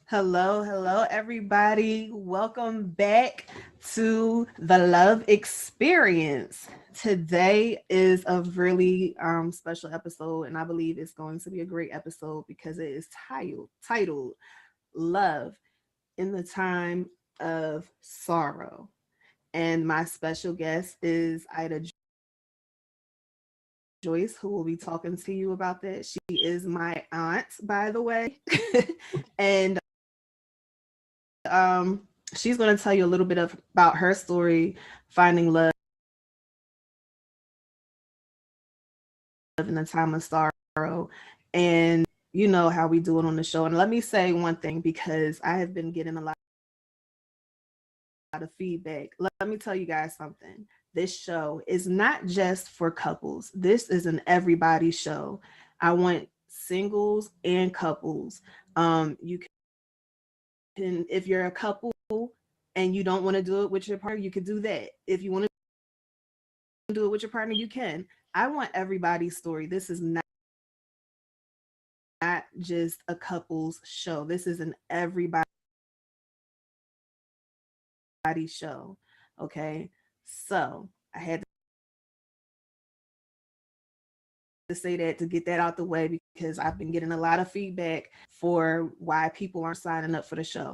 Hello, everybody. Welcome back to the Love Experience. Today is a really special episode, and I believe it's going to be a great episode because it is titled Love in the Time of Sorrow. And my special guest is Ida Joyce, who will be talking to you about that. She is my aunt, by the way. And she's going to tell you a little bit about her story, finding love in the time of sorrow, and you know how we do it on the show. And let me say one thing because I have been getting a lot of feedback. Let me tell you guys something. This show is not just for couples. This is an everybody show. I want singles and couples. You can, if you're a couple and you don't want to do it with your partner, you could do that. If you want to do it with your partner, you can. I want everybody's story. This is not just a couple's show. This is an everybody show. Okay. So I had to say that to get that out the way because I've been getting a lot of feedback for why people aren't signing up for the show.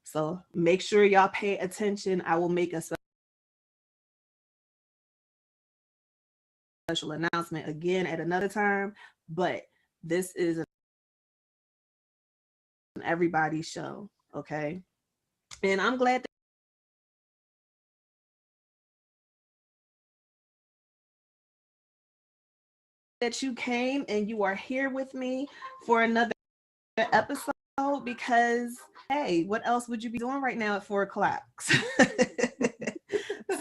So make sure y'all pay attention. I will make a special announcement again at another time, but this is an everybody show. Okay. And I'm glad that you came and you are here with me for another episode because, hey, what else would you be doing right now at 4 o'clock?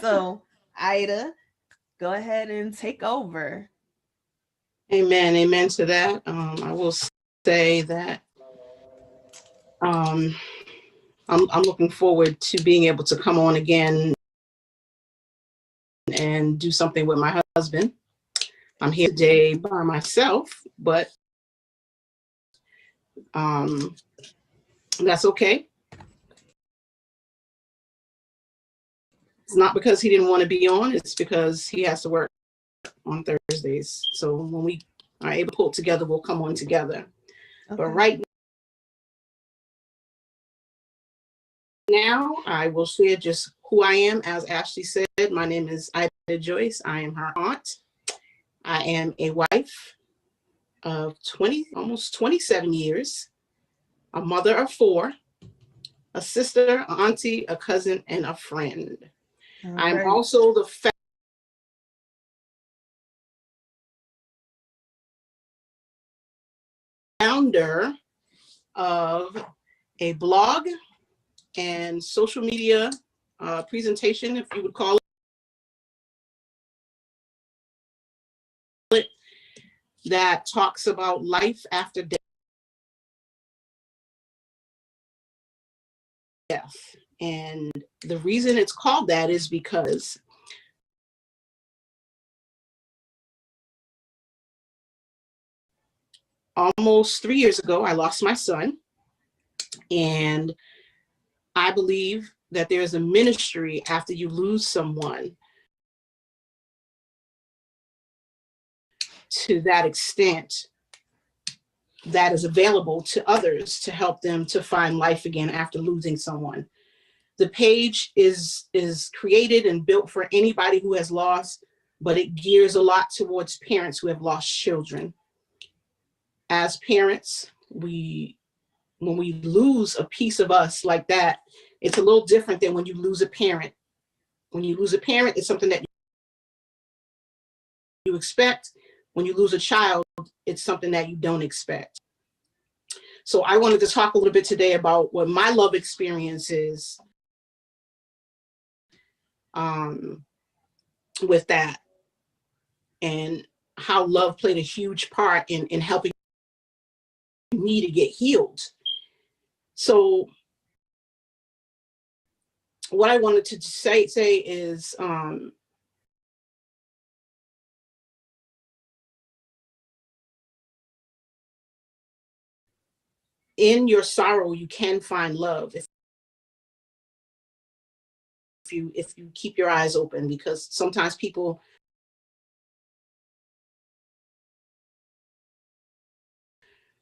So, Ida, go ahead and take over. Amen. Amen to that. I will say that um, I'm looking forward to being able to come on again and do something with my husband. I'm here today by myself, but um, that's okay. It's not because he didn't want to be on, it's because he has to work on Thursdays. So when we are able to pull together, we'll come on together. Okay. But right now, I will share just who I am. As Ashley said, my name is Ida Joyce. I am her aunt. I am a wife of 20, almost 27 years, a mother of 4, a sister, an auntie, a cousin, and a friend. I'm also the founder of a blog and social media presentation, if you would call it, that talks about life after death. And the reason it's called that is because almost 3 years ago, I lost my son. And I believe that there's a ministry after you lose someone to that extent that is available to others to help them to find life again after losing someone. The page is created and built for anybody who has lost, but it gears a lot towards parents who have lost children. As parents, when we lose a piece of us like that, it's a little different than when you lose a parent. When you lose a parent, it's something that you expect. When you lose a child, it's something that you don't expect. So I wanted to talk a little bit today about what my love experience is with that, and how love played a huge part in helping me to get healed. So what I wanted to say is in your sorrow, you can find love if you keep your eyes open, because sometimes people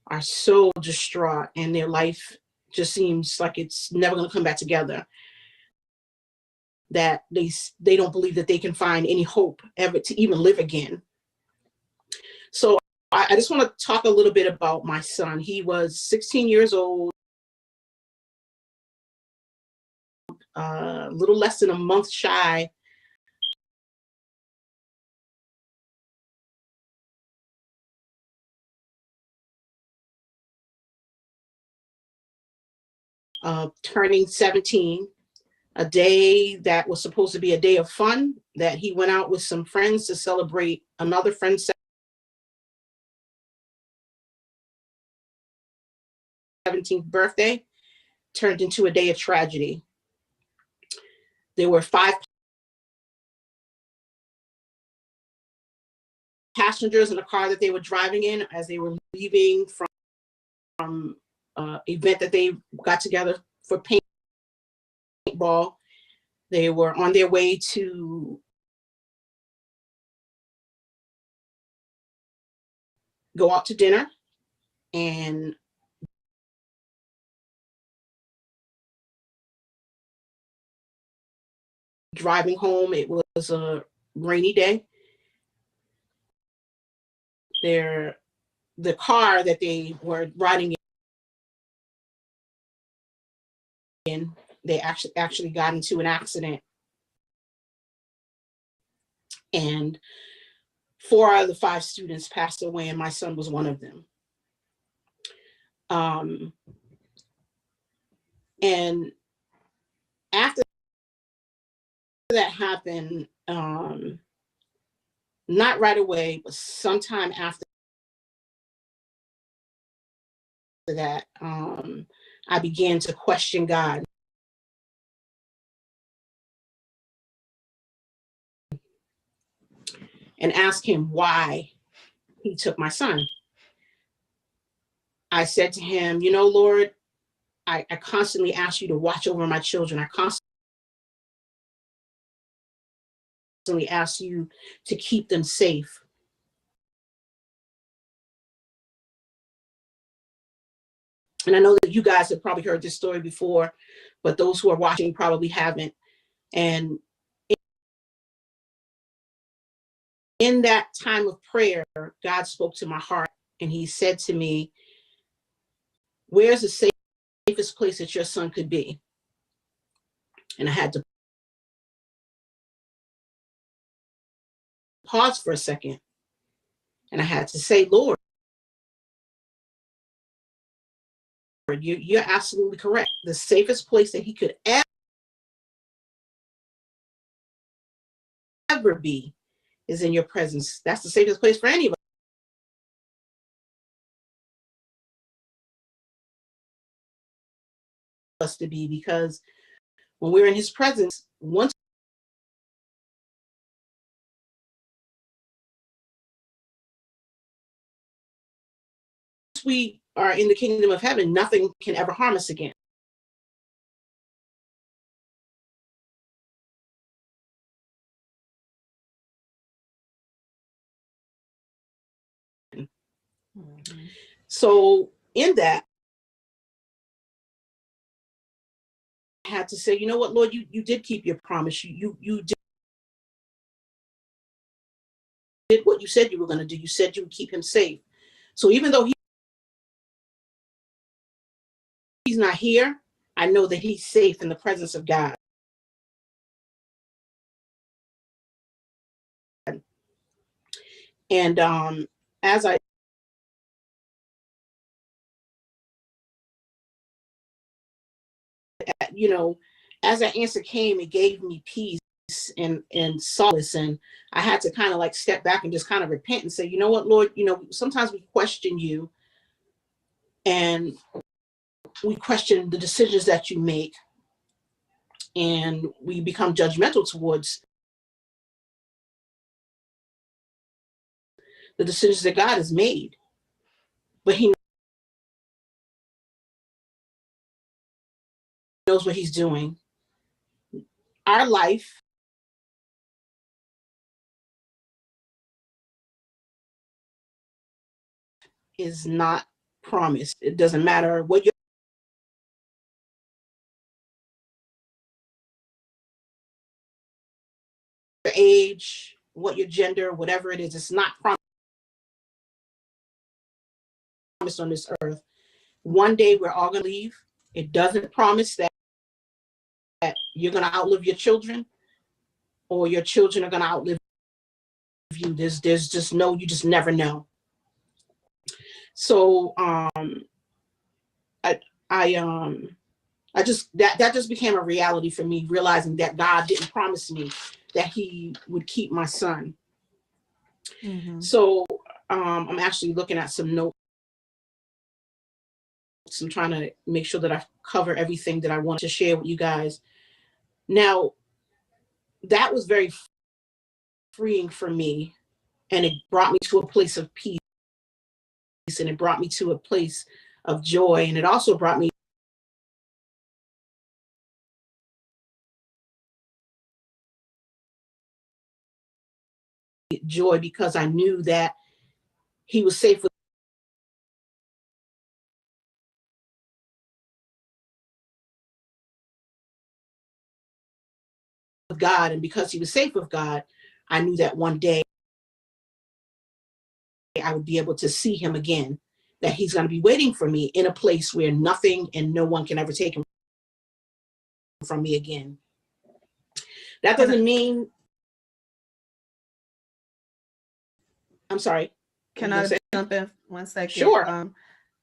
are so distraught and their life just seems like it's never going to come back together, that they don't believe that they can find any hope ever to even live again. So I just want to talk a little bit about my son. He was 16 years old, a little less than a month shy of turning 17, a day that was supposed to be a day of fun, that he went out with some friends to celebrate another friend's 17th birthday, turned into a day of tragedy. There were 5 passengers in the car that they were driving in as they were leaving from event that they got together for paintball. They were on their way to go out to dinner, and driving home, it was a rainy day. The car that they were riding in, they actually got into an accident, and 4 out of the 5 students passed away, and my son was one of them. And after that happened, not right away, but sometime after that, I began to question God and ask him why he took my son. I said to him, you know, Lord, I constantly ask you to watch over my children. I constantly ask you to keep them safe. And I know that you guys have probably heard this story before, but those who are watching probably haven't. And in that time of prayer, God spoke to my heart, and he said to me, where's the safest place that your son could be? And I had to pause for a second. And I had to say, Lord, you're absolutely correct. The safest place that he could ever be is in your presence. That's the safest place for any of us to be, because when we're in his presence, once we are in the kingdom of heaven, nothing can ever harm us again. Mm-hmm. So in that, I had to say, you know what, Lord, you did keep your promise. You did what you said you were going to do. You said you would keep him safe. So even though he's not here, I know that he's safe in the presence of God. And as I, you know, as that answer came, it gave me peace and solace. And I had to kind of like step back and just kind of repent and say, you know what, Lord, you know, sometimes we question you, and we question the decisions that you make, and we become judgmental towards the decisions that God has made. But he knows what he's doing. Our life is not promised. It doesn't matter what your age, what your gender, whatever it is, it's not promised on this earth. One day we're all going to leave. It doesn't promise that you're going to outlive your children or your children are going to outlive you. There's just no, you just never know. So I just that just became a reality for me, realizing that God didn't promise me that he would keep my son. Mm-hmm. So I'm actually looking at some notes. I'm trying to make sure that I cover everything that I want to share with you guys. Now, that was very freeing for me, and it brought me to a place of peace, and it brought me to a place of joy, and it also brought me joy because I knew that he was safe with God, and because he was safe with God, I knew that one day I would be able to see him again, that he's going to be waiting for me in a place where nothing and no one can ever take him from me again. That doesn't mean, I'm sorry. Can I jump in 1 second? Sure.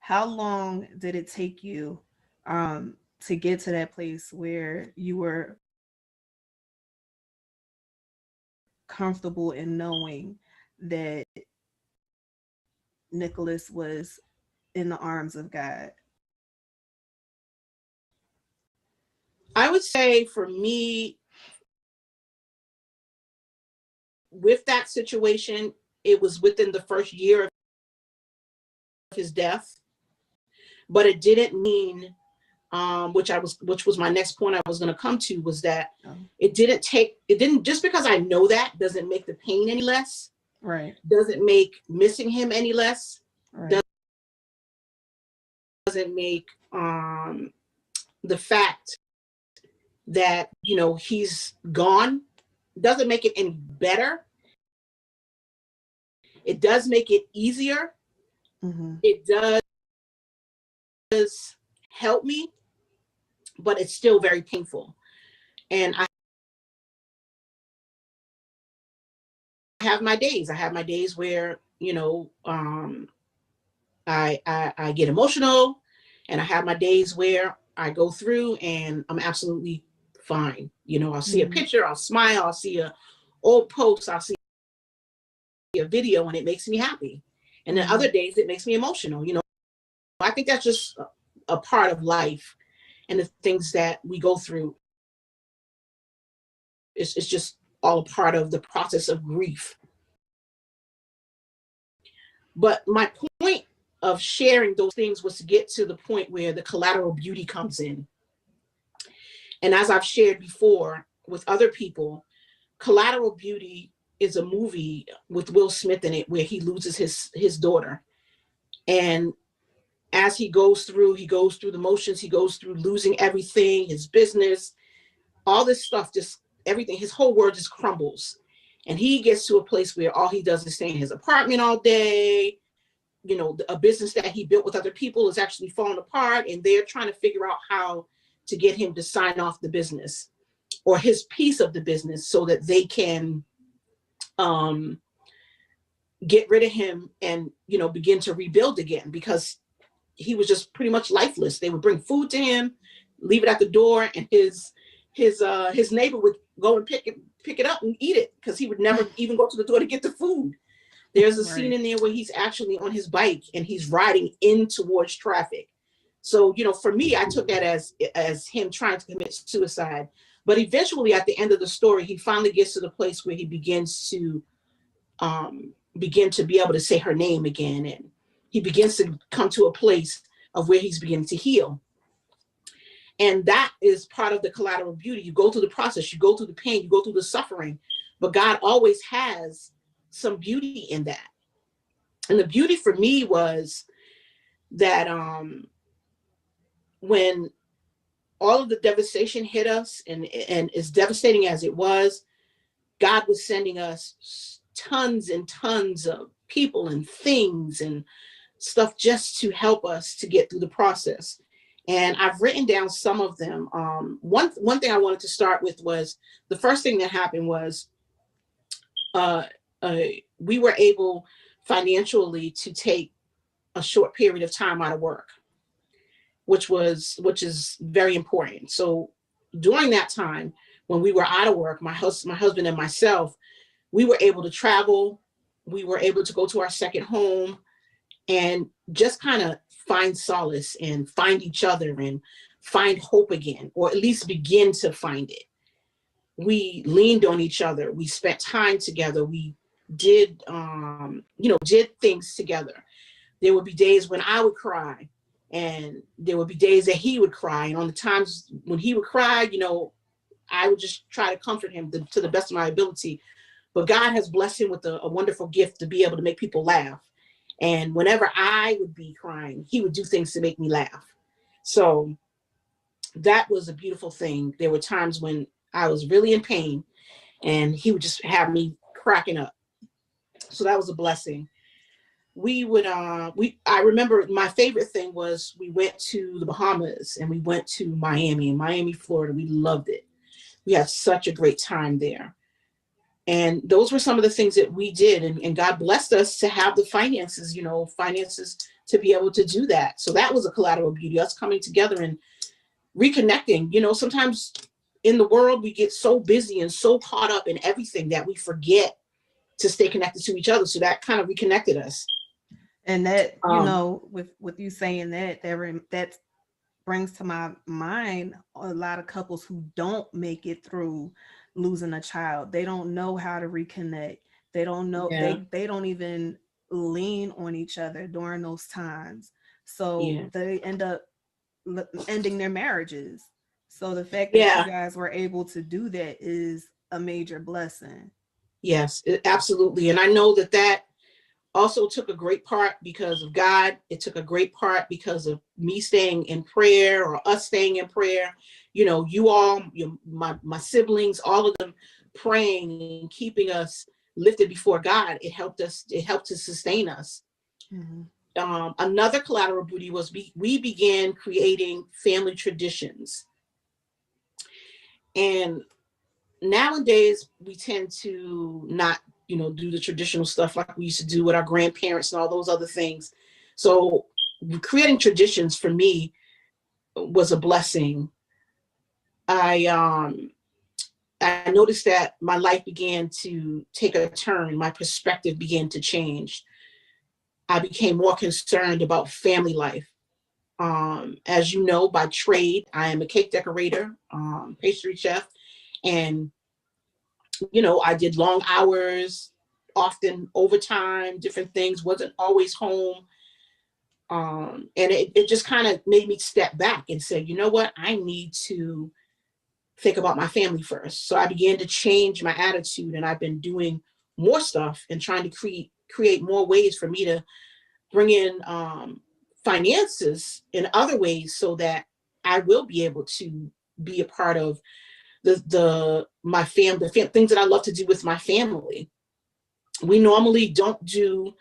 How long did it take you to get to that place where you were comfortable in knowing that Nicholas was in the arms of God? I would say for me, with that situation, it was within the first year of his death, but it didn't mean, which was my next point I was going to come to, was that it didn't, just because I know that doesn't make the pain any less. Right. Doesn't make missing him any less. Right. Doesn't make the fact that, he's gone, doesn't make it any better. It does make it easier. Mm-hmm. It does help me, but it's still very painful. And I have my days. I have my days where, I get emotional, and I have my days where I go through and I'm absolutely fine. I'll see a picture, I'll smile, I'll see a old post, I'll see a video, and it makes me happy. And then other days it makes me emotional. I think that's just a part of life, and the things that we go through. It's just all a part of the process of grief. But my point of sharing those things was to get to the point where the collateral beauty comes in. And as I've shared before with other people, Collateral Beauty is a movie with Will Smith in it where he loses his daughter. And as he goes through the motions, he goes through losing everything, his business, all this stuff, just everything, his whole world just crumbles. And he gets to a place where all he does is stay in his apartment all day. A business that he built with other people is actually falling apart, and they're trying to figure out how to get him to sign off the business or his piece of the business so that they can get rid of him and, begin to rebuild again, because he was just pretty much lifeless. They would bring food to him, leave it at the door, and his neighbor would go and pick it up and eat it, because he would never even go to the door to get the food. There's a scene in there where he's actually on his bike and he's riding in towards traffic. So, for me, I took that as him trying to commit suicide. But eventually, at the end of the story, he finally gets to the place where he begins to be able to say her name again. And he begins to come to a place of where he's beginning to heal. And that is part of the collateral beauty. You go through the process, you go through the pain, you go through the suffering, but God always has some beauty in that. And the beauty for me was that when all of the devastation hit us, and as devastating as it was, God was sending us tons and tons of people and things and stuff just to help us to get through the process. And I've written down some of them. One thing I wanted to start with was the first thing that happened was uh, uh, we were able financially to take a short period of time out of work, which is very important. So during that time when we were out of work, my husband and myself, we were able to travel. We were able to go to our second home and just kind of find solace and find each other and find hope again, or at least begin to find it. We leaned on each other. We spent time together. We did things together. There would be days when I would cry, and there would be days that he would cry. And on the times when he would cry, I would just try to comfort him to the best of my ability. But God has blessed him with a wonderful gift to be able to make people laugh. And whenever I would be crying, he would do things to make me laugh. So that was a beautiful thing. There were times when I was really in pain, and he would just have me cracking up. So that was a blessing. I remember my favorite thing was we went to the Bahamas and we went to Miami, Florida. We loved it. We had such a great time there. And those were some of the things that we did. And God blessed us to have the finances to be able to do that. So that was a collateral beauty, us coming together and reconnecting. Sometimes in the world, we get so busy and so caught up in everything that we forget to stay connected to each other. So that kind of reconnected us. And that, with you saying that brings to my mind a lot of couples who don't make it through losing a child. They don't know how to reconnect. They don't know, Yeah. they don't even lean on each other during those times. So Yeah. they end up ending their marriages. So the fact that you Yeah. guys were able to do that is a major blessing. Yes, absolutely. And I know that also took a great part because of God. It took a great part because of me staying in prayer, or us staying in prayer. You all, my siblings, all of them praying and keeping us lifted before God. It helped us. It helped to sustain us. Mm-hmm. Another collateral beauty was we began creating family traditions. And nowadays we tend to not do the traditional stuff like we used to do with our grandparents and all those other things. So creating traditions for me was a blessing. I noticed that my life began to take a turn. My perspective began to change. I became more concerned about family life. As you know, by trade, I am a cake decorator, pastry chef, and I did long hours, often overtime, different things, wasn't always home. And it just kind of made me step back and say, you know what, I need to think about my family first. So I began to change my attitude, and I've been doing more stuff and trying to create more ways for me to bring in finances in other ways, so that I will be able to be a part of my family, things that I love to do with my family. We normally don't do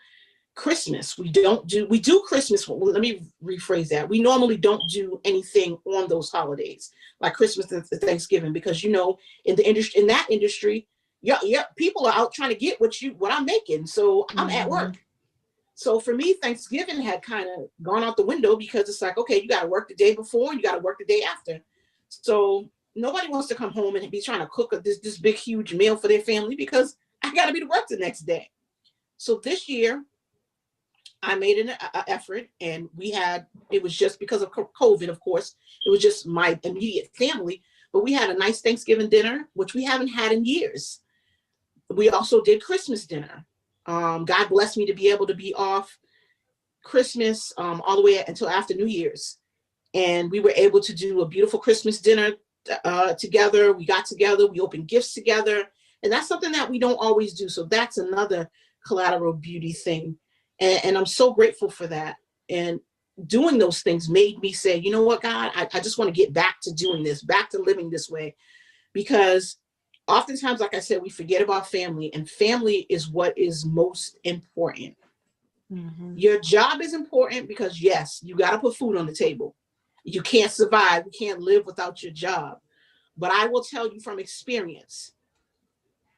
Christmas. We do Christmas. Well, let me rephrase that. We normally don't do anything on those holidays like Christmas and Thanksgiving, because in that industry, yeah, people are out trying to get what I'm making. So I'm at Mm-hmm. work. So for me, Thanksgiving had kind of gone out the window, because it's like, okay, you got to work the day before, you got to work the day after. So nobody wants to come home and be trying to cook this big, huge meal for their family, because I got to be to work the next day. So this year, I made an effort, and it was just because of COVID, of course. It was just my immediate family, but we had a nice Thanksgiving dinner, which we haven't had in years. We also did Christmas dinner. God blessed me to be able to be off Christmas all the way until after New Year's. And we were able to do a beautiful Christmas dinner together. We got together, we opened gifts together. And that's something that we don't always do. So that's another collateral beauty thing. And I'm so grateful for that. And doing those things made me say, you know what, God, I just want to get back to doing this, back to living this way. Because oftentimes, like I said, we forget about family, and family is what is most important. Mm-hmm. Your job is important because, yes, you got to put food on the table. You can't survive, you can't live without your job. But I will tell you from experience,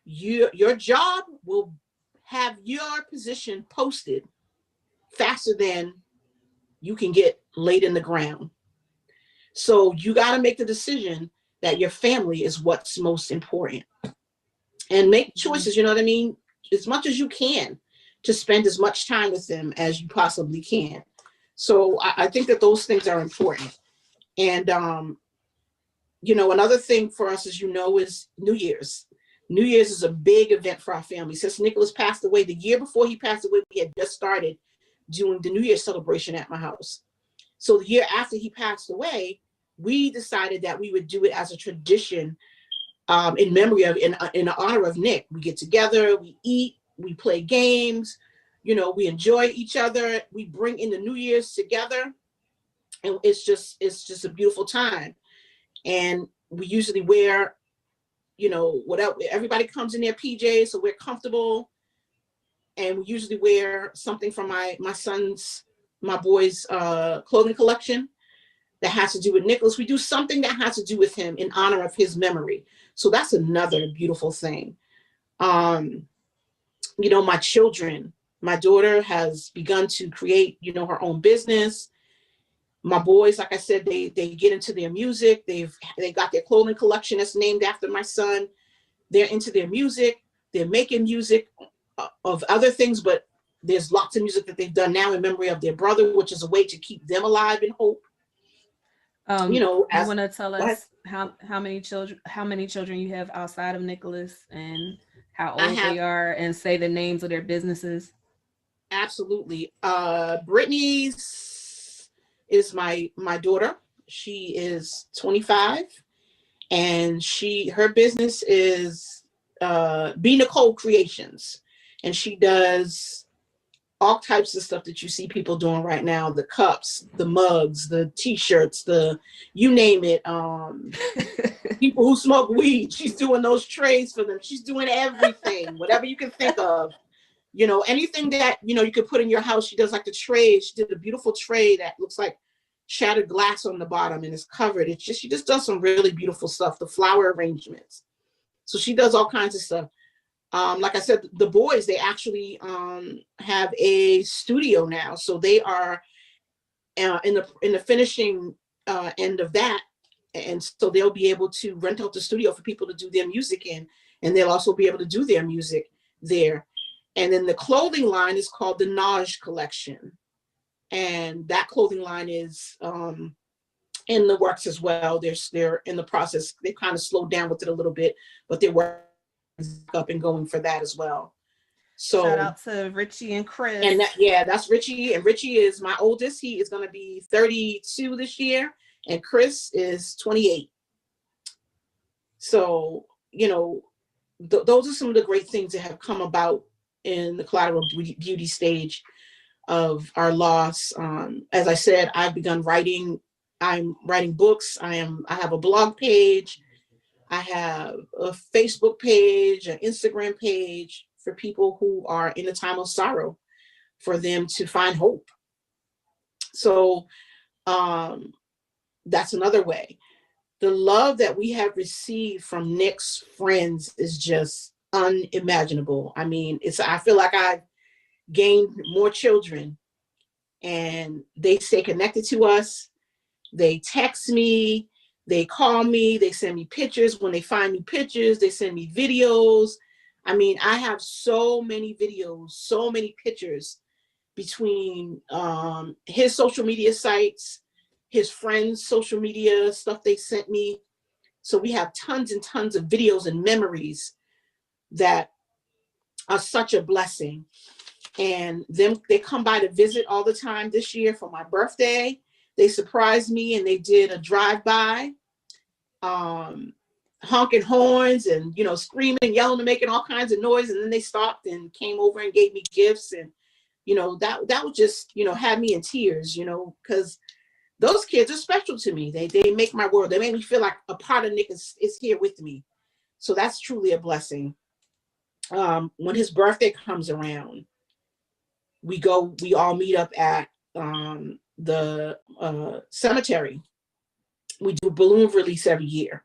your job will have your position posted faster than you can get laid in the ground. So you got to make the decision that your family is what's most important, and make choices, you know what I mean? As much as you can, to spend as much time with them as you possibly can. So I think that those things are important. And, another thing for us, as you know, is New Year's. New Year's is a big event for our family. Since Nicholas passed away, the year before he passed away, we had just started doing the New Year's celebration at my house. So the year after he passed away, we decided that we would do it as a tradition, in memory of, in honor of Nick. We get together, we eat, we play games, we enjoy each other. We bring in the New Year's together, and it's just a beautiful time. And we usually wear, whatever, everybody comes in their PJs, so we're comfortable. And we usually wear something from my boy's clothing collection that has to do with Nicholas. We do something that has to do with him in honor of his memory. So that's another beautiful thing. My children, my daughter has begun to create, her own business. My boys, like I said, they get into their music. They got their clothing collection that's named after my son. They're into their music. They're making music of other things, but there's lots of music that they've done now in memory of their brother, which is a way to keep them alive in hope. You want to tell us how many children you have outside of Nicholas, and how I old have, they are, and say the names of their businesses? absolutely. Brittany's is my daughter. She is 25, and her business is B Nicole Creations, and she does all types of stuff that you see people doing right now: the cups, the mugs, the t-shirts, you name it. People who smoke weed, she's doing those trays for them. She's doing everything, whatever you can think of. Anything that you could put in your house. She does, like the trays. She did a beautiful tray that looks like shattered glass on the bottom and is covered. She just does some really beautiful stuff. The flower arrangements. So she does all kinds of stuff. Like I said, the boys, they actually have a studio now, so they are in the finishing end of that, and so they'll be able to rent out the studio for people to do their music in, and they'll also be able to do their music there. And then the clothing line is called the Naj Collection, and that clothing line is in the works as well. They're in the process. They kind of slowed down with it a little bit, but they're working up and going for that as well. Shout So, out to Richie and Chris. and that's Richie. And Richie is my oldest. He is going to be 32 this year, and Chris is 28. So, those are some of the great things that have come about in the collateral beauty stage of our loss. As I said, I've begun writing. I'm writing books. I have a blog page. I have a Facebook page, an Instagram page for people who are in a time of sorrow, for them to find hope. So that's another way. The love that we have received from Nick's friends is just unimaginable. I mean, I feel like I've gained more children, and they stay connected to us. They text me, they call me, they send me pictures. When they find new pictures, they send me videos. I mean, I have so many videos, so many pictures between his social media sites, his friends' social media stuff they sent me. So we have tons and tons of videos and memories that are such a blessing. And they come by to visit all the time. This year for my birthday, They surprised me and they did a drive-by, honking horns and, screaming and yelling and making all kinds of noise. And then they stopped and came over and gave me gifts. And, that was just, had me in tears, because those kids are special to me. They make my world. They make me feel like a part of Nick is here with me. So that's truly a blessing. When his birthday comes around, we all meet up at the cemetery. We do a balloon release every year.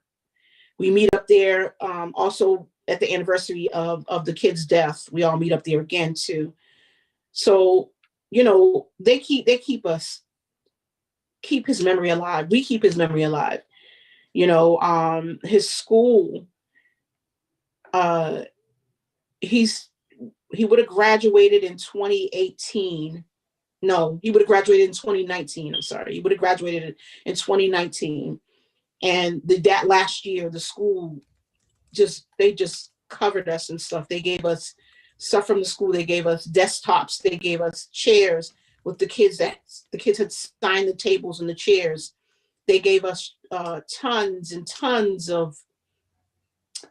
We meet up there. Also at the anniversary of the kid's death, we all meet up there again too. So, they keep his memory alive. We keep his memory alive. His school, he would have graduated in 2018. No, he would have graduated in 2019. I'm sorry. He would have graduated in 2019. And that last year, the school they just covered us and stuff. They gave us stuff from the school. They gave us desktops. They gave us chairs with the kids had signed the tables and the chairs. They gave us tons and tons of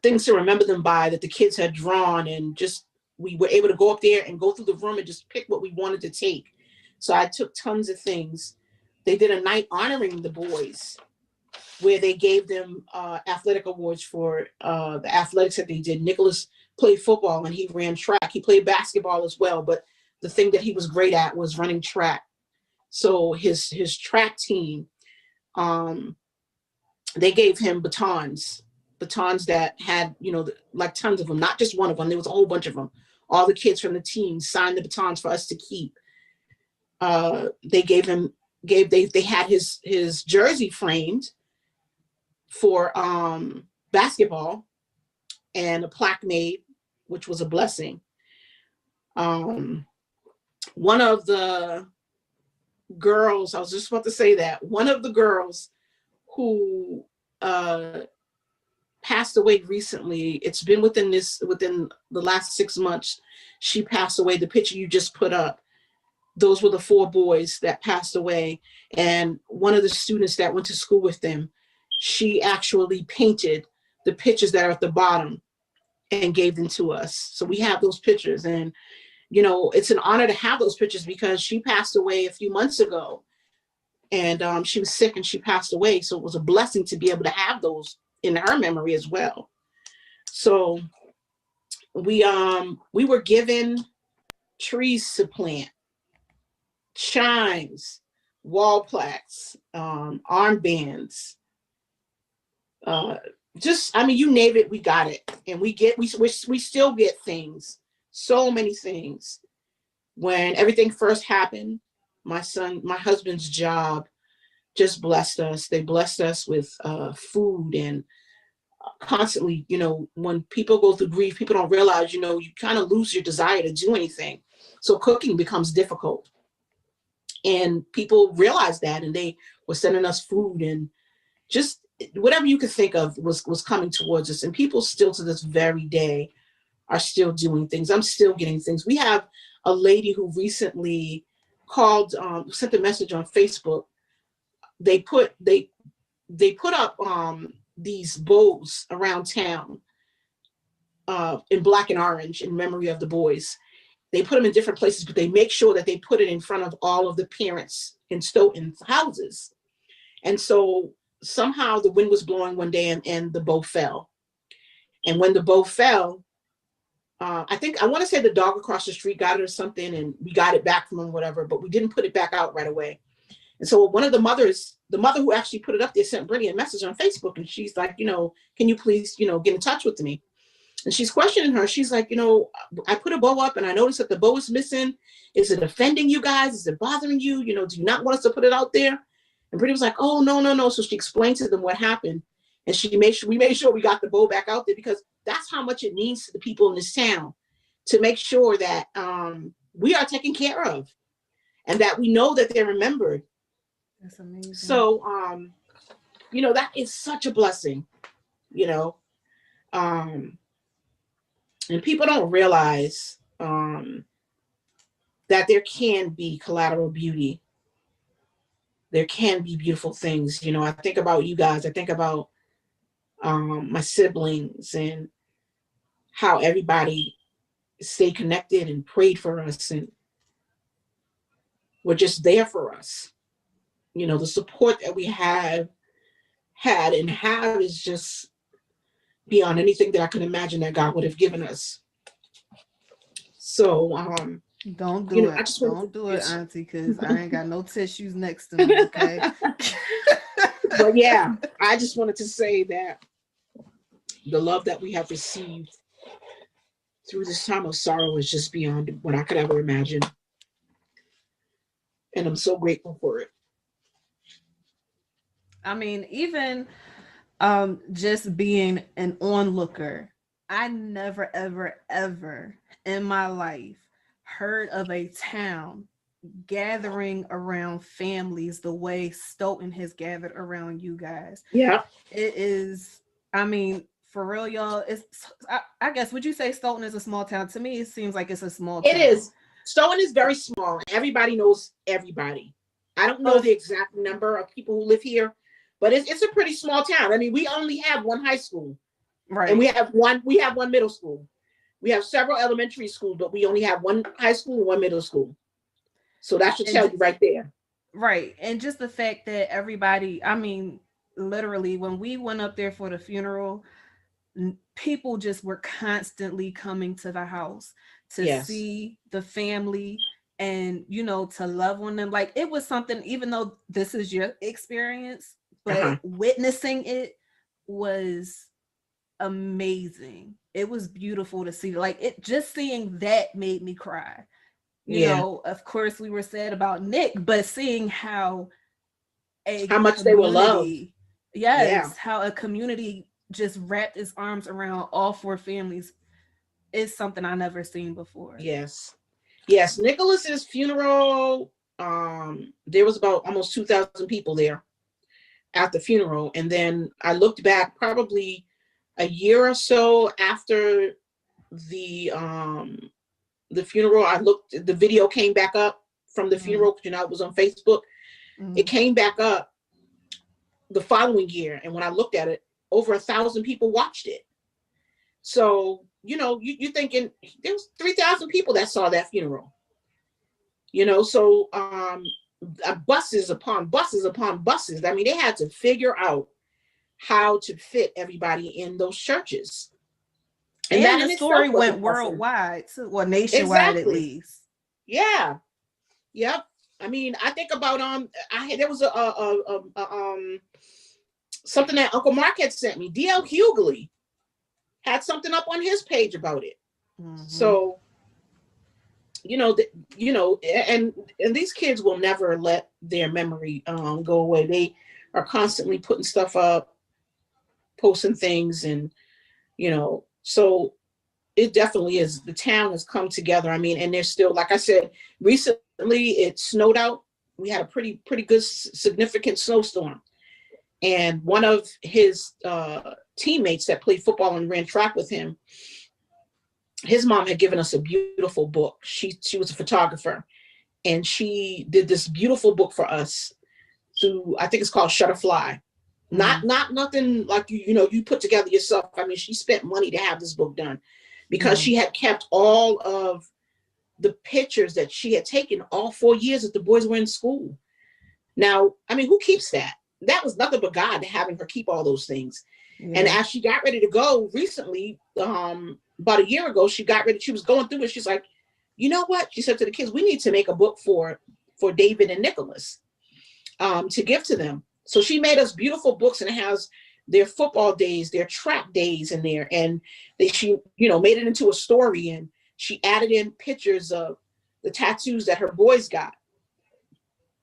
things to remember them by that the kids had drawn, and just we were able to go up there and go through the room and just pick what we wanted to take. So I took tons of things. They did a night honoring the boys where they gave them athletic awards for the athletics that they did. Nicholas played football and he ran track. He played basketball as well, but the thing that he was great at was running track. So his track team, they gave him batons that had, like tons of them, not just one of them. There was a whole bunch of them. All the kids from the team signed the batons for us to keep. They had his jersey framed for basketball and a plaque made, which was a blessing. One of the girls, I was just about to say that, one of the girls who passed away recently, it's been within the last 6 months, she passed away. The picture you just put up, those were the 4 boys that passed away. And one of the students that went to school with them, she actually painted the pictures that are at the bottom and gave them to us. So we have those pictures, and it's an honor to have those pictures because she passed away a few months ago, and she was sick and she passed away. So it was a blessing to be able to have those in her memory as well. So we were given trees to plant, chimes, wall plaques, armbands, you name it, we got it. And we still get things, so many things. When everything first happened, my husband's job just blessed us. They blessed us with food, and constantly, when people go through grief, people don't realize, you kind of lose your desire to do anything. So cooking becomes difficult. And people realized that, and they were sending us food, and just whatever you could think of was coming towards us. And people still to this very day are still doing things. I'm still getting things. We have a lady who recently called, sent a message on Facebook. They put up these bows around town in black and orange in memory of the boys. They put them in different places, but they make sure that they put it in front of all of the parents in Stoughton's houses. And so somehow the wind was blowing one day and the bow fell. And when the bow fell, I want to say the dog across the street got it or something, and we got it back from him, whatever, but we didn't put it back out right away. And so one of the mothers, the mother who actually put it up there, sent Brittany a message on Facebook, and she's like, can you please, get in touch with me? And she's questioning her. She's like, I put a bow up and I noticed that the bow is missing. Is it offending you guys? Is it bothering you? Do you not want us to put it out there? And Brittany was like, oh, no. So she explained to them what happened. And we made sure we got the bow back out there, because that's how much it means to the people in this town, to make sure that we are taken care of and that we know that they're remembered. That's amazing. So, that is such a blessing, and people don't realize that there can be collateral beauty there can be beautiful things. You know, I think about you guys. I think about my siblings and how everybody stayed connected and prayed for us and were just there for us. You know, the support that we have had and have is just beyond anything that I could imagine that God would have given us. So, Don't you do know, I it. just wanted to Don't do it, just, Auntie, because I ain't got no tissues next to me, okay? but yeah, I just wanted to say that the love that we have received through this time of sorrow is just beyond what I could ever imagine. And I'm so grateful for it. I mean, even just being an onlooker, I never ever ever in my life heard of a town gathering around families the way Stoughton has gathered around you guys. Yeah, It is, I mean, for real, y'all. I guess, would you say Stoughton is a small town? To me, it seems like it's a small it town. is. Stone is very small. Everybody knows everybody. I don't know Oh, the exact number of people who live here, but it's a pretty small town. I mean, we only have one high school, and right. we have one middle school. We have several elementary schools, but we only have one high school and one middle school. So that should tell And you right there. right. And just the fact that everybody, I mean, literally, when we went up there for the funeral, people just were constantly coming to the house to Yes. see the family and, to love on them. Like, it was something, even though this is your experience, but Uh-huh. witnessing it was amazing. It was beautiful to see. Like, it, just seeing that made me cry. Yeah. Of course, we were sad about Nick, but seeing how a How much they were loved. community, Yeah. yes, how a community just wrapped its arms around all four families is something I never seen before. Yes. Yes. Nicholas's funeral, there was about almost 2,000 people there at the funeral. And then I looked back probably a year or so after the um the funeral. I looked, the video came back up from the Mm-hmm. funeral, you know, it was on Facebook. It Mm-hmm. came back up the following year. And when I looked at it, over 1,000 people watched it. So, you know, you're thinking there was 3,000 people that saw that funeral, you know, so buses upon buses upon buses. I mean, they had to figure out how to fit everybody in those churches. And And that the in story itself was a went blessing. worldwide, well, nationwide at Exactly. least. Yeah. Yep. I mean, I think about there was something that Uncle Mark had sent me. DL Hughley had something up on his page about it. Mm-hmm. So, you know, you know, and these kids will never let their memory go away. They are constantly putting stuff up, posting things, and you know, so it definitely is. The town has come together. I mean, and there's still, like I said, recently it snowed out. We had a pretty good significant snowstorm, and one of his teammates that played football and ran track with him, his mom had given us a beautiful book. She was a photographer, and she did this beautiful book for us through, I think it's called Shutterfly. Mm-hmm. Not nothing like you know, you put together yourself. I mean, she spent money to have this book done because Mm-hmm. she had kept all of the pictures that she had taken all 4 years that the boys were in school. Now, I mean, who keeps that? That was nothing but God having her keep all those things. And Yeah. as she got ready to go recently, about a year ago, she was going through it. She's like, you know what? She said to the kids, we need to make a book for David and Nicholas to give to them. So she made us beautiful books, and it has their football days, their track days in there. And she, you know, made it into a story, and she added in pictures of the tattoos that her boys got.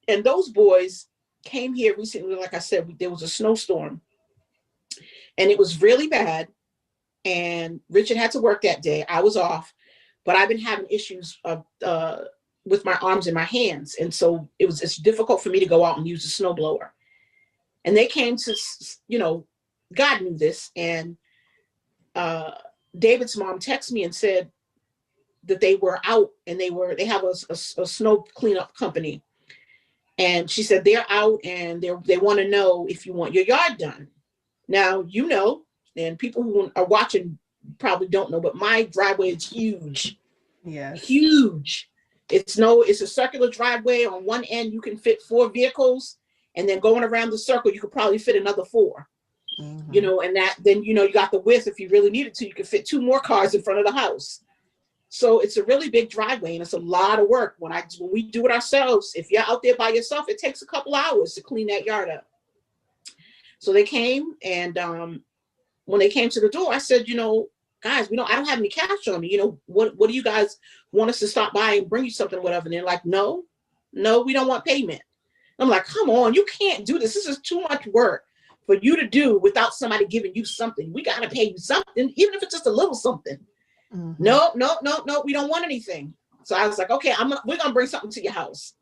And those boys came here recently. Like I said, there was a snowstorm, and it was really bad. And Richard had to work that day. I was off, but I've been having issues with my arms and my hands. And so it's difficult for me to go out and use the snowblower. And they came to, you know, God knew this. And uh, David's mom texted me and said that they were out, and they have a snow cleanup company. And she said they're out and they want to know if you want your yard done. Now, you know, and people who are watching probably don't know, but my driveway is huge, Yes. huge. It's a circular driveway. On one end, you can fit 4 vehicles, and then going around the circle, you could probably fit another 4. You Mm-hmm. know, and that then you got the width. If you really needed to, you could fit 2 more cars in front of the house. So it's a really big driveway, and it's a lot of work. When we do it ourselves, if you're out there by yourself, it takes a couple hours to clean that yard up. So they came, and when they came to the door, I said, guys, I don't have any cash on me. What do you guys want us to stop by and bring you something or whatever? And they're like, no, we don't want payment. I'm like, come on, you can't do this. This is too much work for you to do without somebody giving you something. We got to pay you something, even if it's just a little something. Mm-hmm. No, we don't want anything. So I was like, okay, we're going to bring something to your house.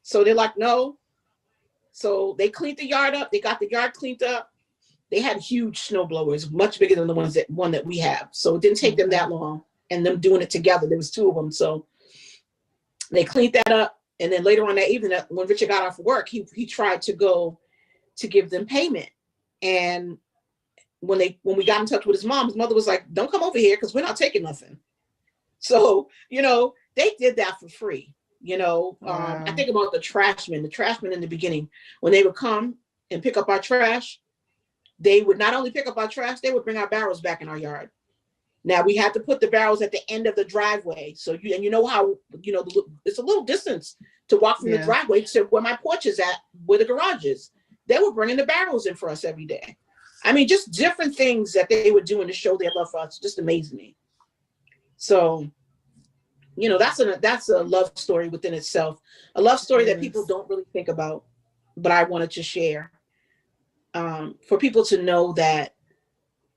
So they're like, no. So they cleaned the yard up. They got the yard cleaned up. They had huge snow blowers, much bigger than the one that we have. So it didn't take them that long. And them doing it together, there was 2 of them. So they cleaned that up. And then later on that evening, when Richard got off work, he tried to go to give them payment. And when we got in touch with his mother was like, don't come over here because we're not taking nothing. So, they did that for free. Wow. I think about the trashmen in the beginning, when they would come and pick up our trash, they would not only pick up our trash, they would bring our barrels back in our yard. Now we had to put the barrels at the end of the driveway. So you know how, it's a little distance to walk from the driveway to where my porch is at, where the garage is. They were bringing the barrels in for us every day. I mean, just different things that they were doing to show their love for us. Just amazed me. So, that's a love story within itself. A love story that people don't really think about, but I wanted to share, for people to know that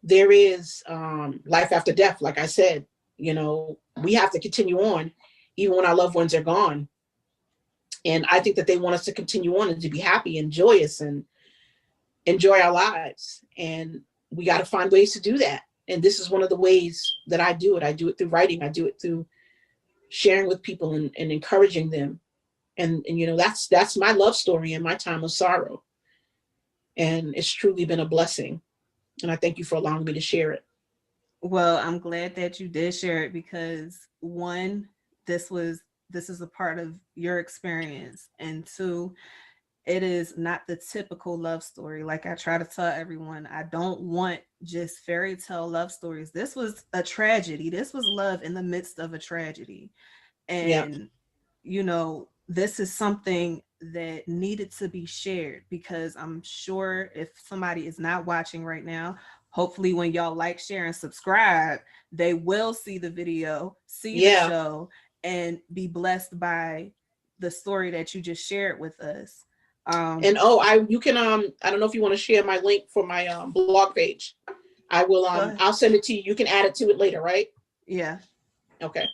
there is life after death. Like I said, we have to continue on even when our loved ones are gone. And I think that they want us to continue on and to be happy and joyous and enjoy our lives. And we got to find ways to do that. And this is one of the ways that I do it. I do it through writing. I do it through sharing with people and encouraging them. And that's my love story in my time of sorrow. And it's truly been a blessing. And I thank you for allowing me to share it. Well, I'm glad that you did share it because one, this is a part of your experience, and two, it is not the typical love story. Like I try to tell everyone, I don't want just fairy tale love stories. This was a tragedy. This was love in the midst of a tragedy. Yeah. And, this is something that needed to be shared because I'm sure if somebody is not watching right now, hopefully when y'all like, share, and subscribe, they will see the video, see the Yeah. show, and be blessed by the story that you just shared with us. And you can I don't know if you want to share my link for my blog page. I will Go ahead. I'll send it to you. You can add it to it later, right? Yeah. Okay.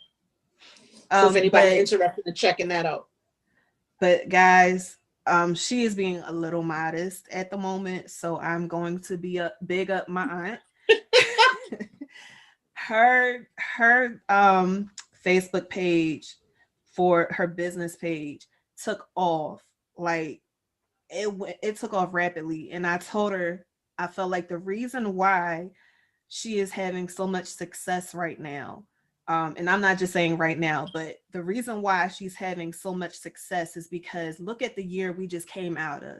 So if anybody's But interested in checking that out. guys, she is being a little modest at the moment, so I'm going to be big up my aunt. her Facebook page for her business page took off. Like it took off rapidly, and I told her I felt like the reason why she is having so much success right now, and I'm not just saying right now, but the reason why she's having so much success is because look at the year we just came out of.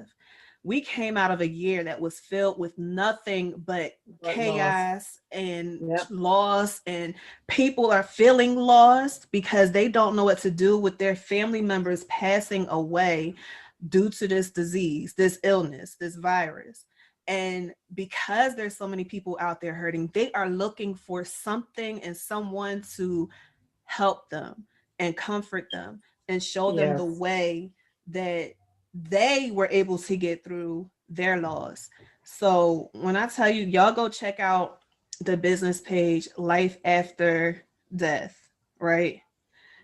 We came out of a year that was filled with nothing but chaos and Yep. loss, and people are feeling lost because they don't know what to do with their family members passing away due to this disease, this illness, this virus. And because there's so many people out there hurting, they are looking for something and someone to help them and comfort them and show them the Yes. way that they were able to get through their loss. So when I tell you, y'all go check out the business page, Life After Death, right?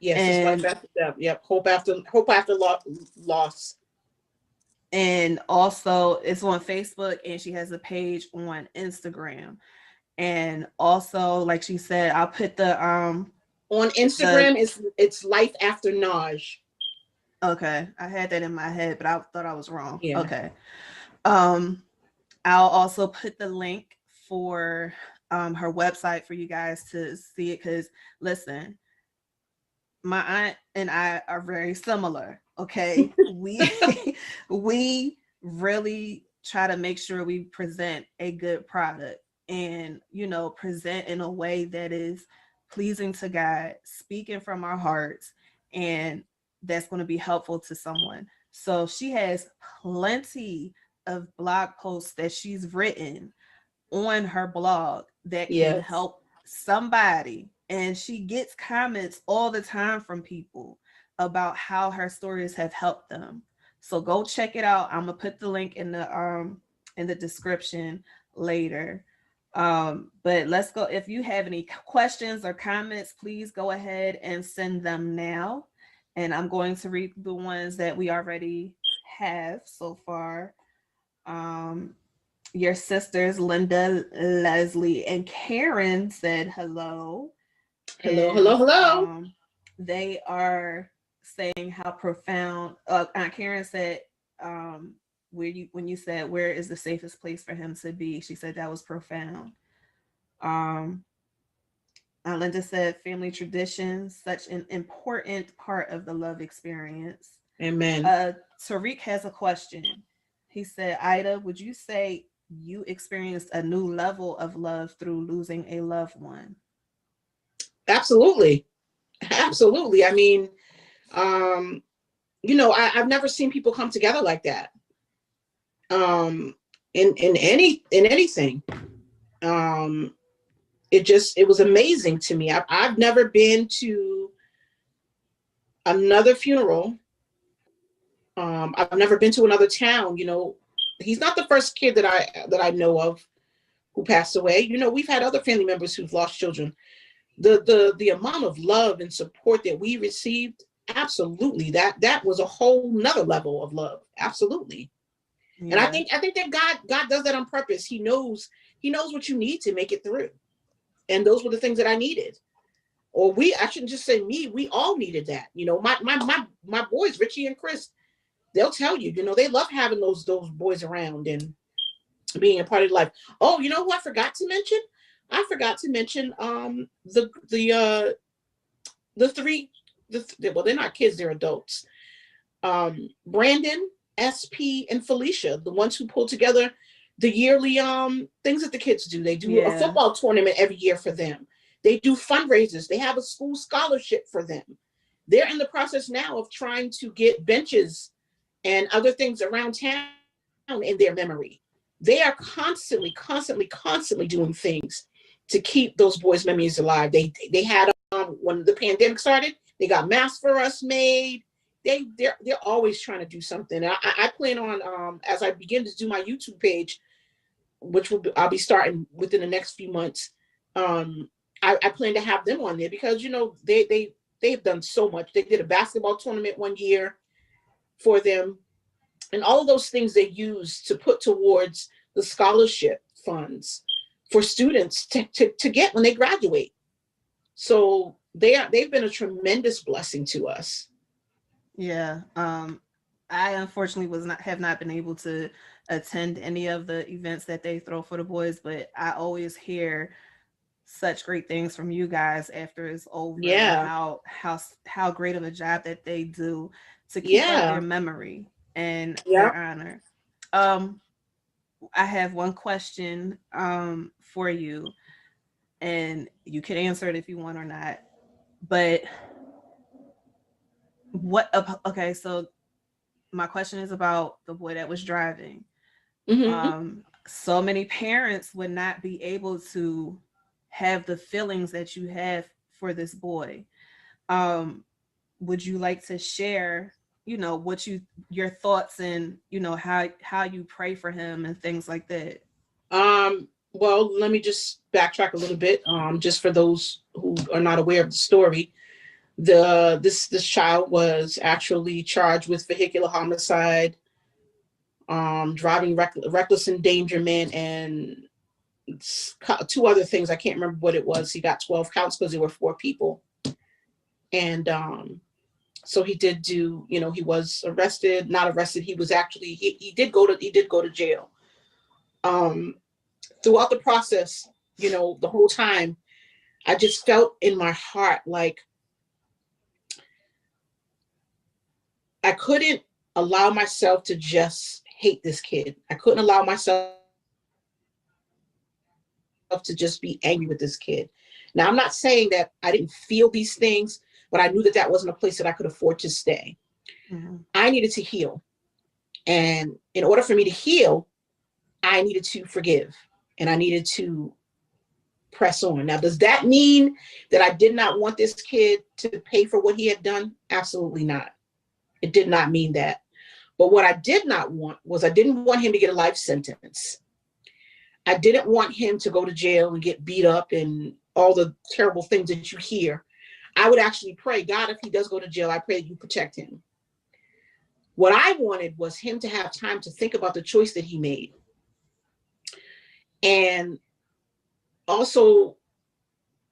Yes, it's life And after death. Yep. Hope after loss. and also it's on Facebook, and she has a page on Instagram. And also, like she said, I'll put On the Instagram it's life after Naj. Okay, I had that in my head, but I thought I was wrong. Yeah. Okay. Um, I'll also put the link for her website for you guys to see it. Because listen, my aunt and I are very similar. Okay, we we really try to make sure we present a good product, and present in a way that is pleasing to God, speaking from our hearts, and that's going to be helpful to someone. So she has plenty of blog posts that she's written on her blog that can Yes. help somebody, and she gets comments all the time from people about how her stories have helped them. So go check it out. I'm gonna put the link in the description later. But let's go. If you have any questions or comments, please go ahead and send them now, and I'm going to read the ones that we already have so far. um your sisters, Linda, Leslie, and Karen said hello. Hello, hello, And hello. they are saying how profound. Aunt Karen said, when you said, where is the safest place for him to be? She said that was profound. Um, Linda said, family traditions, such an important part of the love experience. Amen. Tariq has a question. He said, Ida, would you say you experienced a new level of love through losing a loved one? Absolutely. Absolutely. I mean, um, I've never seen people come together like that. Um, in anything. Um, it was amazing to me. I've never been to another funeral. I've never been to another town. He's not the first kid that I know of who passed away. We've had other family members who've lost children. The amount of love and support that we received, absolutely, that was a whole nother level of love. Absolutely. And I Yeah. think I think that God does that on purpose. He knows what you need to make it through. And those were the things that I needed. Or I shouldn't just say me, we all needed that. My boys, Richie and Chris, they'll tell you, they love having those boys around and being a part of life. Oh, you know who I forgot to mention? I forgot to mention the three, well, they're not kids, they're adults. Brandon, SP, and Felicia, the ones who pull together the yearly things that the kids do. They do a Yeah. football tournament every year for them. They do fundraisers. They have a school scholarship for them. They're in the process now of trying to get benches and other things around town in their memory. They are constantly doing things to keep those boys' memories alive. They had when the pandemic started, they got masks for us made. They're always trying to do something. I plan on as I begin to do my YouTube page, which I'll be starting within the next few months. Um, I plan to have them on there because they've done so much. They did a basketball tournament one year for them, and all of those things they use to put towards the scholarship funds for students to get when they graduate. So they've been a tremendous blessing to us. Yeah. I unfortunately was not have not been able to attend any of the events that they throw for the boys, but I always hear such great things from you guys after it's over, and Yeah, how great of a job that they do to keep up their yeah, memory and yeah. their honor. Um, I have one question for you, and you can answer it if you want or not. But okay, so my question is about the boy that was driving. Hmm. So many parents would not be able to have the feelings that you have for this boy. Um, would you like to share, what your thoughts, and how you pray for him and things like that? Well, let me just backtrack a little bit. Just for those who are not aware of the story, this child was actually charged with vehicular homicide, driving reckless endangerment, and two other things. I can't remember what it was. He got 12 counts because there were four people, and So he did do, he was arrested, not arrested. He was actually, he did go to jail. Um, Throughout the process, the whole time, I just felt in my heart like I couldn't allow myself to just hate this kid. I couldn't allow myself to just be angry with this kid. Now, I'm not saying that I didn't feel these things, but I knew that that wasn't a place that I could afford to stay. Mm-hmm. I needed to heal. And in order for me to heal, I needed to forgive and I needed to press on. Now, does that mean that I did not want this kid to pay for what he had done? Absolutely not. It did not mean that. But what I did not want was I didn't want him to get a life sentence. I didn't want him to go to jail and get beat up and all the terrible things that you hear. I would actually pray, God, if he does go to jail, I pray that you protect him. What I wanted was him to have time to think about the choice that he made. And also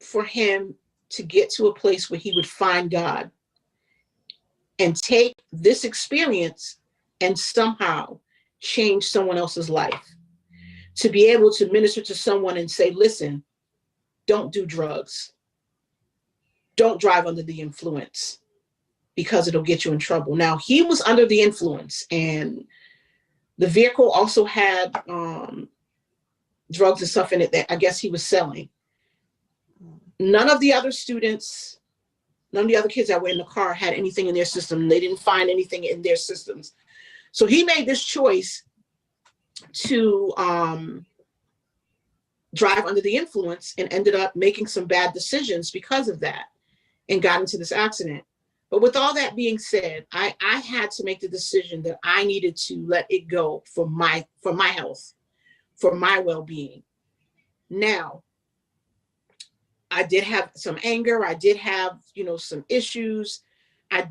for him to get to a place where he would find God and take this experience and somehow change someone else's life. To be able to minister to someone and say, listen, don't do drugs. Don't drive under the influence because it'll get you in trouble. Now, he was under the influence, and the vehicle also had drugs and stuff in it that I guess he was selling. None of the other students, none of the other kids that were in the car had anything in their system. They didn't find anything in their systems. So he made this choice to drive under the influence and ended up making some bad decisions because of that and got into this accident. But with all that being said, I had to make the decision that I needed to let it go for my health, for my well-being. Now, I did have some anger. I did have, some issues. I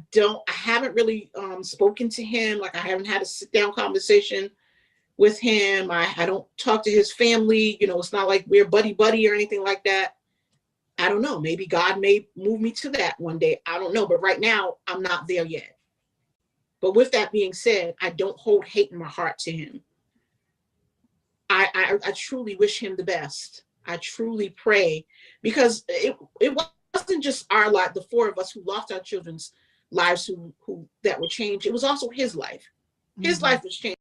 haven't really spoken to him. Like, I haven't had a sit down conversation with him. I don't talk to his family. It's not like we're buddy or anything like that. I don't know. Maybe God may move me to that one day. I don't know. But right now, I'm not there yet. But with that being said, I don't hold hate in my heart to him. I truly wish him the best. I truly pray, because it wasn't just our life, the four of us who lost our children's lives who that were changed. It was also his life. His Mm-hmm. life was changed.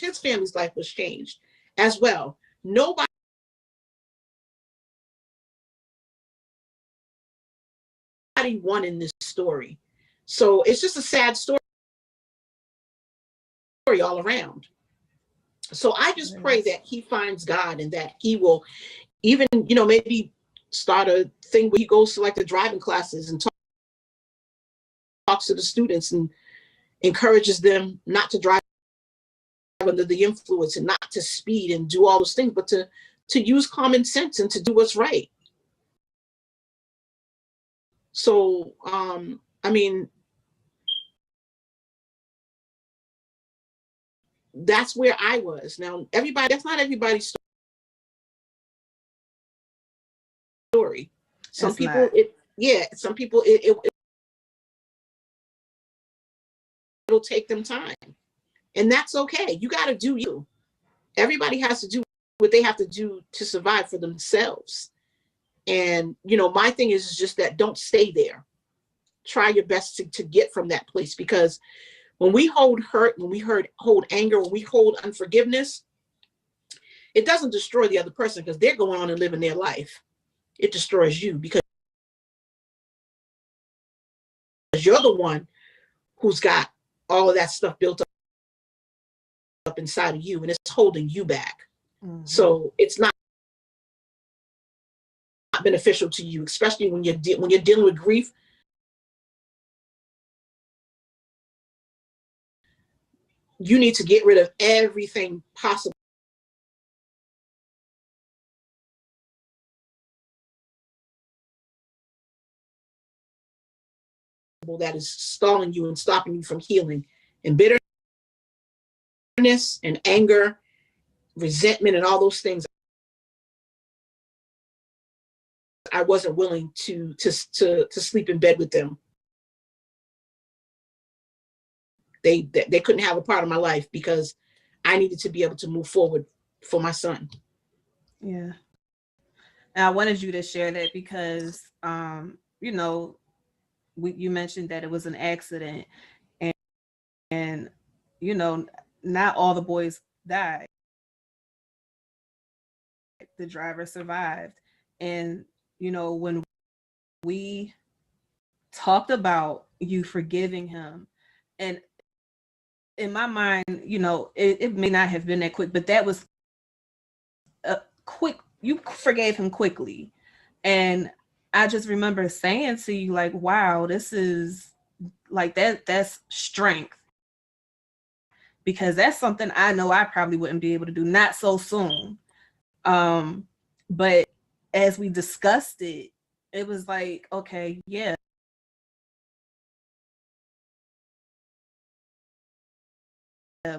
His family's life was changed as well. Nobody won in this story. So it's just a sad story all around. So I just pray that he finds God and that he will even, maybe start a thing where he goes to like the driving classes and talks to the students and encourages them not to drive under the influence and not to speed and do all those things, but to use common sense and to do what's right. So, I mean, that's where I was. Now, that's not everybody's story. Some It's people, not. some people, it'll take them time. And that's okay. You got to do you. Everybody has to do what they have to do to survive for themselves. And, my thing is just that don't stay there. Try your best to get from that place, because when we hold hurt, when we hold anger, when we hold unforgiveness, it doesn't destroy the other person because they're going on and living their life. It destroys you because you're the one who's got all of that stuff built up inside of you, and it's holding you back. Mm-hmm. So it's not beneficial to you, especially when you're dealing with grief. You need to get rid of everything possible that is stalling you and stopping you from healing. And bitterness and anger, resentment, and all those things I wasn't willing to sleep in bed with them. They couldn't have a part of my life because I needed to be able to move forward for my son. Yeah. And I wanted you to share that because, you know, you mentioned that it was an accident, and you know, not all the boys died. The driver survived, and you know, when we talked about you forgiving him, and in my mind, you know, it may not have been that quick, but that was a quick. You forgave him quickly, and I just remember saying to you, like, "Wow, this is like that. That's strength." Because that's something I know I probably wouldn't be able to do, not so soon. But as we discussed it, it was like, okay, yeah,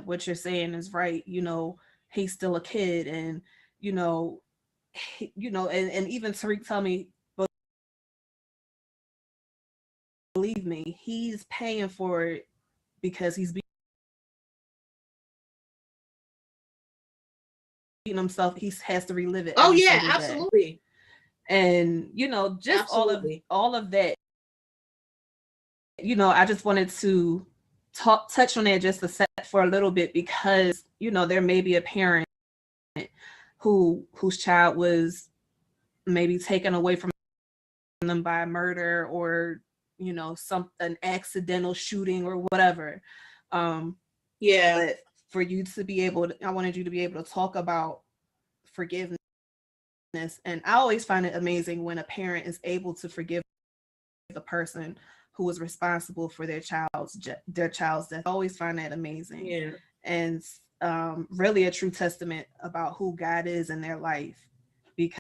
what you're saying is right. You know, he's still a kid, and you know, and even Tariq tell me, believe me, he's paying for it because he's beating himself. He has to relive it Oh every yeah, single day, absolutely. and you know, just Absolutely. all of that. You know, I just wanted to touch on that just a set for a little bit because you know there may be a parent whose child was maybe taken away from them by murder, or you know, some an accidental shooting or whatever. um Yeah. but for you to be able to, I wanted you to be able to talk about forgiveness. And I always find it amazing when a parent is able to forgive the person who was responsible for their child's death. I always find that amazing, Yeah. and really a true testament about who God is in their life. Because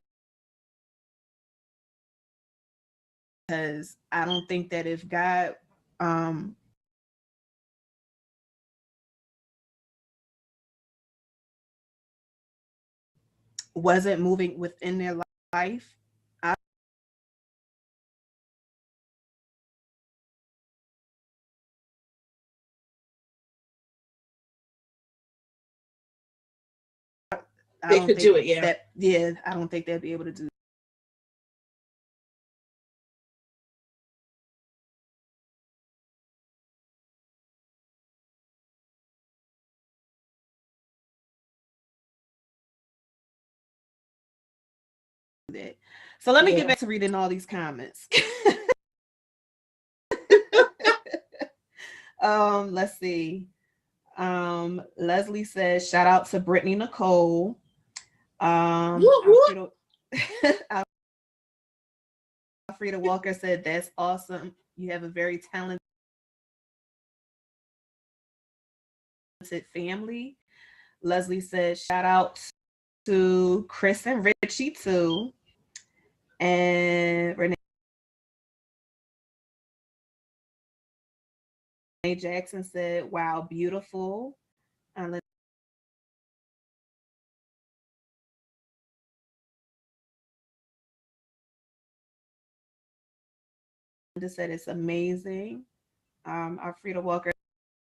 I don't think that if God um, wasn't moving within their life, I I They don't could think do it. Yeah. that, yeah, I don't think they'd be able to do that. So let me get Yeah. back to reading all these comments. Let's see. Leslie says, shout out to Brittany Nicole. Whoop, whoop. Alfredo, Alfreda Walker said, that's awesome. You have a very talented family. Leslie says, shout out to Chris and Richie too. And Renee Jackson said, wow, beautiful. Linda said, it's amazing. Alfreda Walker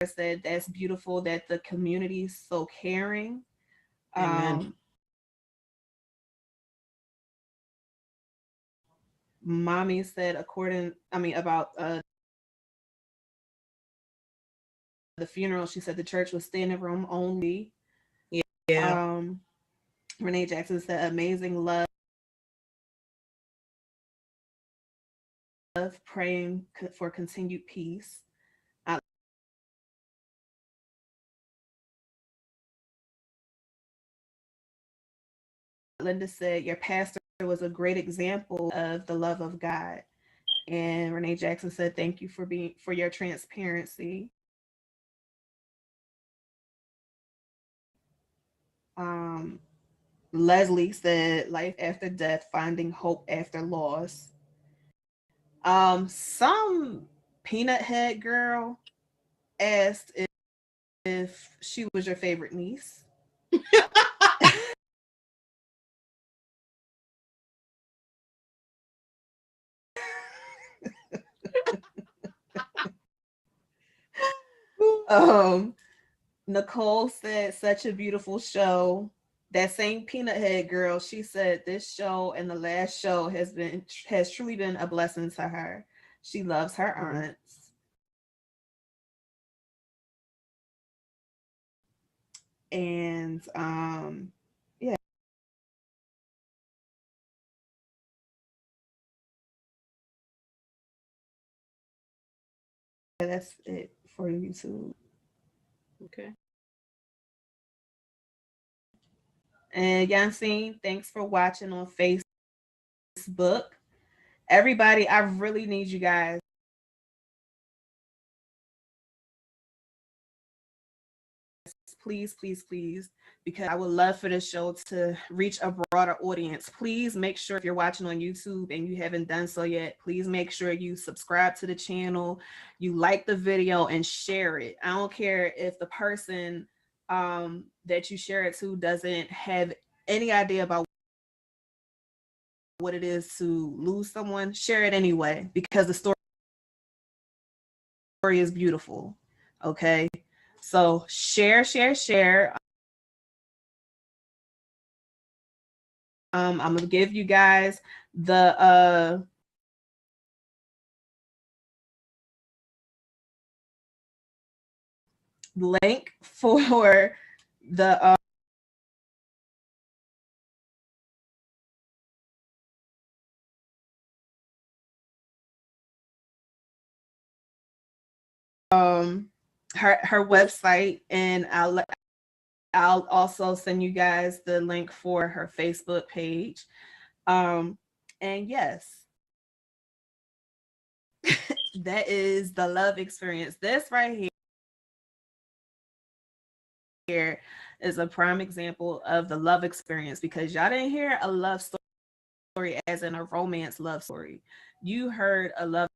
said, that's beautiful that the community is so caring. Amen. Mommy said, about the funeral, she said the church was standing room only. Yeah. Um, Renee Jackson said, amazing love, praying for continued peace. Linda said, your pastor was a great example of the love of God. And Renee Jackson said, thank you for your transparency. Um, Leslie said, life after death, finding hope after loss. Some peanut head girl asked if she was your favorite niece. Nicole said, such a beautiful show. That same Peanut Head girl, she said this show and the last show has truly been a blessing to her. She loves her aunts. And yeah, that's it for YouTube. Okay. And Yancine, thanks for watching on Facebook. Everybody, I really need you guys. Please, please, please, because I would love for this show to reach a broader audience. Please make sure, if you're watching on YouTube and you haven't done so yet, please make sure you subscribe to the channel, you like the video, and share it. I don't care if the person that you share it to doesn't have any idea about what it is to lose someone. Share it anyway, because the story is beautiful. Okay, so share, share, share. I'm gonna give you guys the link for the her website, and I'll also send you guys the link for her Facebook page. And yes, that is the love experience. This right here is a prime example of the love experience, because y'all didn't hear a love story as in a romance love story. You heard a love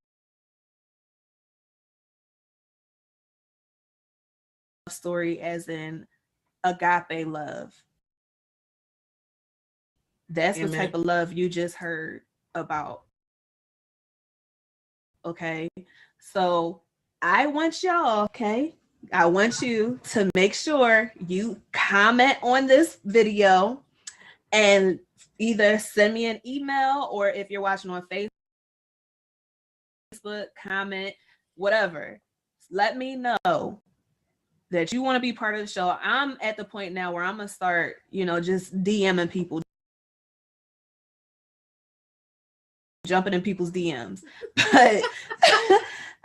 story as in agape love. That's Amen. the type of love you just heard about. Okay. So I want y'all, okay? I want you to make sure you comment on this video and either send me an email, or if you're watching on Facebook, comment, whatever. Let me know that you want to be part of the show. I'm at the point now where I'm going to start, just DMing people, jumping in people's DMs. But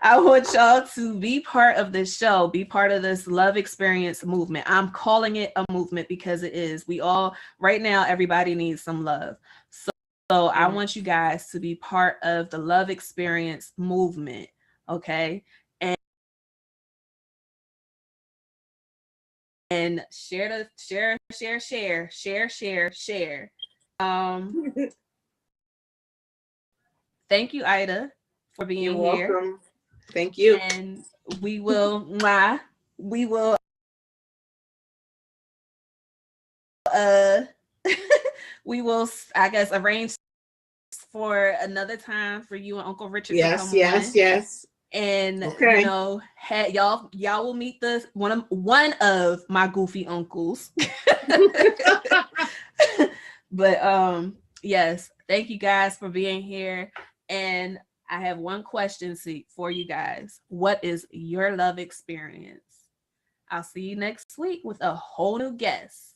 I want y'all to be part of this show, be part of this love experience movement. I'm calling it a movement because it is. We all, right now, everybody needs some love. So I want you guys to be part of the love experience movement, okay? And share. Thank you, Ida, for being You're here. welcome. Thank you. And we will we will, I guess, arrange for another time for you and Uncle Richard to come on. Yes. And okay. Y'all will meet one of my goofy uncles. But yes, thank you guys for being here. And I have one question for you guys. What is your love experience? I'll see you next week with a whole new guest.